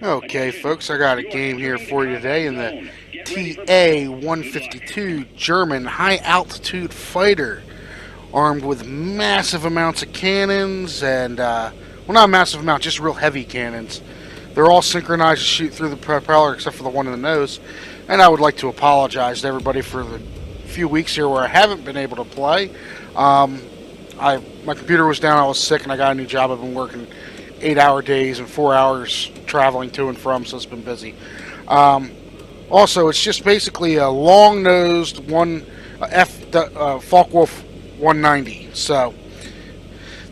Okay, folks, I got a game here for you today in the TA-152 German high-altitude fighter, armed with massive amounts of cannons and, well, not a massive amount, just real heavy cannons. They're all synchronized to shoot through the propeller except for the one in the nose. And I would like to apologize to everybody for the few weeks here where I haven't been able to play. Um, my computer was down, I was sick, and I got a new job. I've been working 8-hour days and 4 hours traveling to and from, so it's been busy. Um, Also, it's just basically a long-nosed Focke-Wulf 190. So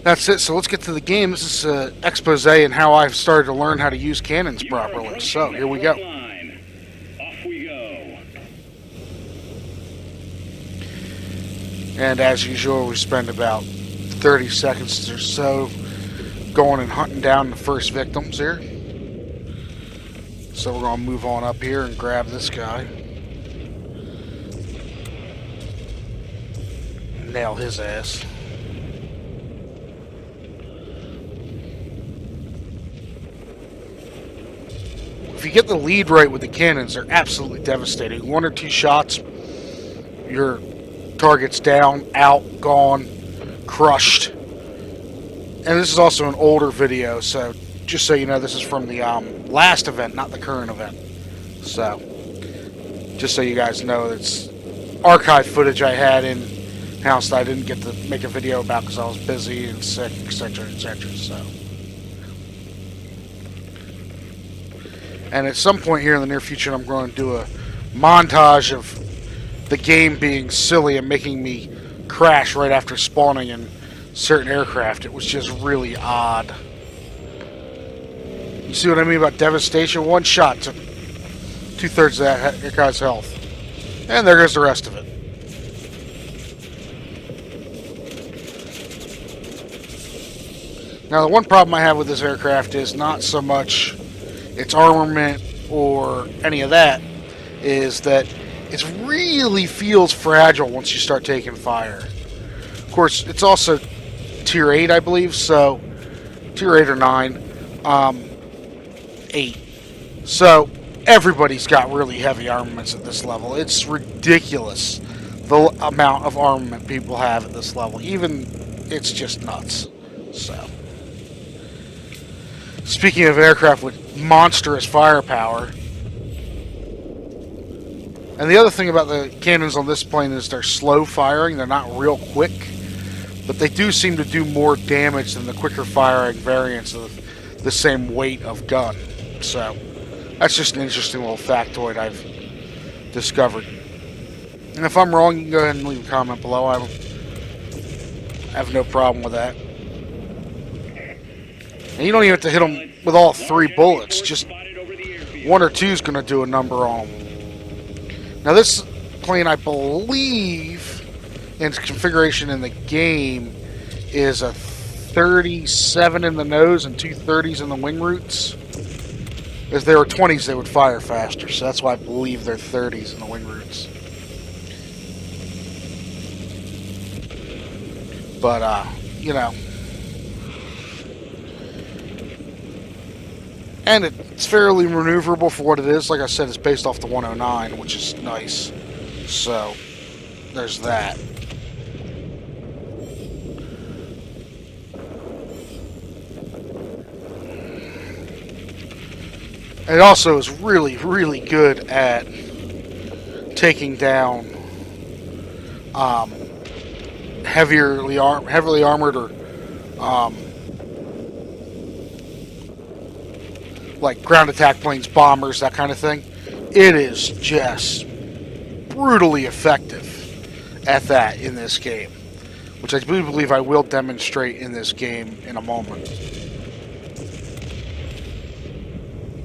that's it. So let's get to the game. This is an expose in how I've started to learn how to use cannons properly. So here we go. Off we go. And as usual, we spend about 30 seconds or so going and hunting down the first victims here. So we're going to move on up here and grab this guy. Nail his ass. If you get the lead right with the cannons, they're absolutely devastating. One or two shots, your target's down, out, gone, crushed. And this is also an older video, so just so you know, this is from the last event, not the current event. So, just so you guys know, it's archive footage I had in house that I didn't get to make a video about because I was busy and sick, etc., etc. So, and at some point here in the near future, I'm going to do a montage of the game being silly and making me crash right after spawning in certain aircraft. It was just really odd. You see what I mean about devastation? One shot took 2/3 of that guy's health. And there goes the rest of it. Now, the one problem I have with this aircraft is not so much its armament or any of that, is that it really feels fragile once you start taking fire. Of course, it's also Tier 8, I believe, so Tier 8 or 9. 8. So everybody's got really heavy armaments at this level. It's ridiculous the amount of armament people have at this level. Even it's just nuts. So, speaking of aircraft with monstrous firepower, and the other thing about the cannons on this plane is they're slow firing. They're not real quick, but they do seem to do more damage than the quicker firing variants of the same weight of gun. So that's just an interesting little factoid I've discovered. And if I'm wrong, you can go ahead and leave a comment below. I have no problem with that. And you don't even have to hit them with all 3 bullets. Just 1 or 2 is going to do a number on them. Now this plane, I believe, in its configuration in the game, is a 37 in the nose and 2 30s in the wing roots. If they were 20s, they would fire faster, so that's why I believe they're 30s in the wing roots. But, you know. And it's fairly maneuverable for what it is. Like I said, it's based off the 109, which is nice. So, there's that. It also is really, really good at taking down heavily armored or like ground attack planes, bombers, that kind of thing. It is just brutally effective at that in this game, which I do believe I will demonstrate in this game in a moment.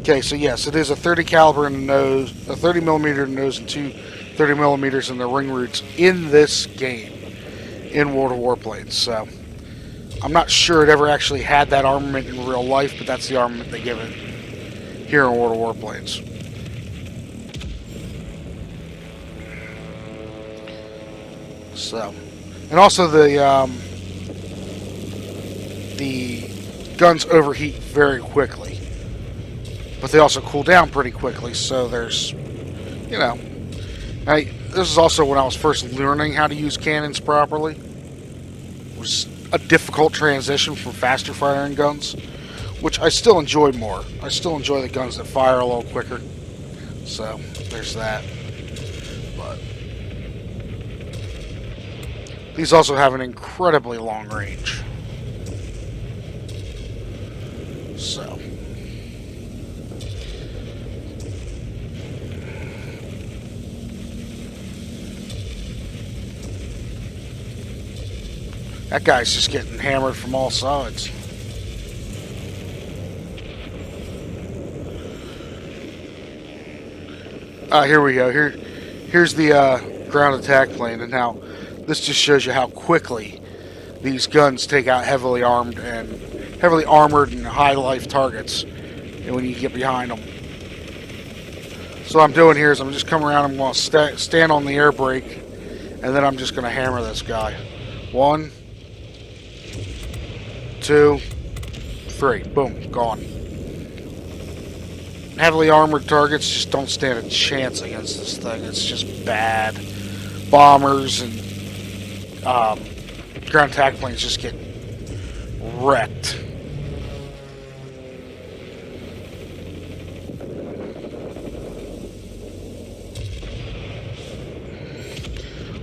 Okay, so yes, it is a 30 caliber in the nose, a 30 millimeter in the nose, and 2 30 millimeters in the ring roots in this game, in World of Warplanes. So I'm not sure it ever actually had that armament in real life, but that's the armament they give it here in World of Warplanes. So, and also the guns overheat very quickly. but they also cool down pretty quickly. So there's, you know, this is also when I was first learning how to use cannons properly. It was a difficult transition from faster firing guns, which I still enjoy more. I still enjoy the guns that fire a little quicker. So there's that. But these also have an incredibly long range. So that guy's just getting hammered from all sides. Here we go. Here's the ground attack plane, and now this just shows you how quickly these guns take out heavily armored and high life targets, and when you get behind them. So what I'm doing here is I'm just coming around. I'm going to stand on the air brake, and then I'm just going to hammer this guy. 1, 2, 3. Boom. Gone. Heavily armored targets just don't stand a chance against this thing. It's just bad. Bombers and ground attack planes just get wrecked.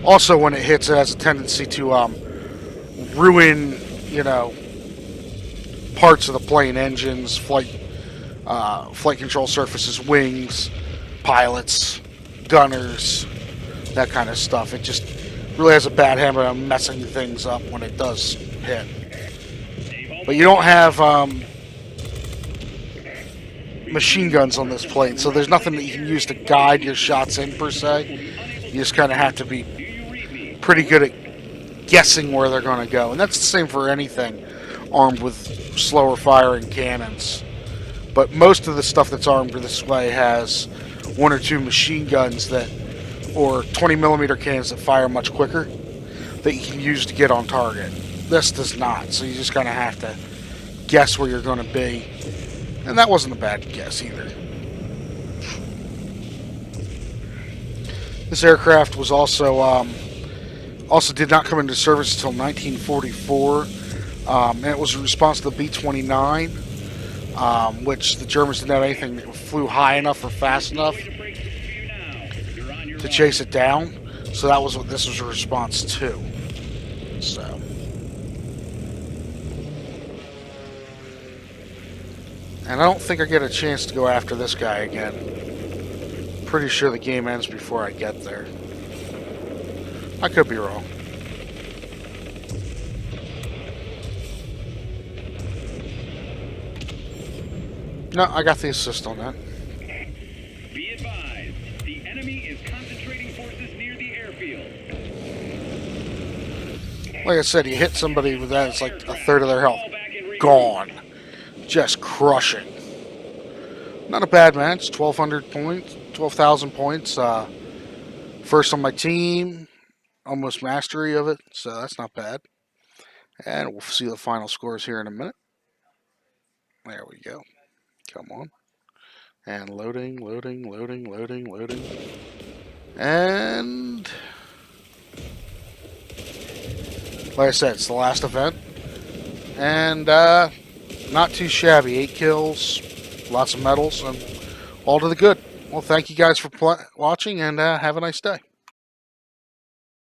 Also, when it hits, it has a tendency to ruin, parts of the plane: engines, flight control surfaces, wings, pilots, gunners, that kind of stuff. It just really has a bad habit of messing things up when it does hit. But you don't have machine guns on this plane, so there's nothing that you can use to guide your shots in, per se. You just kind of have to be pretty good at guessing where they're going to go. And that's the same for anything armed with slower firing cannons. But most of the stuff that's armed this way has 1 or 2 machine guns or 20mm cannons that fire much quicker that you can use to get on target. This does not, so you just kind of have to guess where you're going to be. And that wasn't a bad guess either. This aircraft was also did not come into service until 1944, and it was in response to the B-29, which the Germans didn't have anything that flew high enough or fast enough to chase it down. So that was what this was a response to. So, and I don't think I get a chance to go after this guy again. Pretty sure the game ends before I get there. I could be wrong. No, I got the assist on that. Be advised, the enemy is concentrating forces near the airfield. Like I said, you hit somebody with that, it's like a third of their health. Gone. Just crushing. Not a bad match. 1,200 points. 12,000 points. First on my team. Almost mastery of it. So that's not bad. And we'll see the final scores here in a minute. There we go. Come on. And loading. And like I said, it's the last event. And not too shabby. 8 kills, lots of medals, and all to the good. Well, thank you guys for watching, and have a nice day.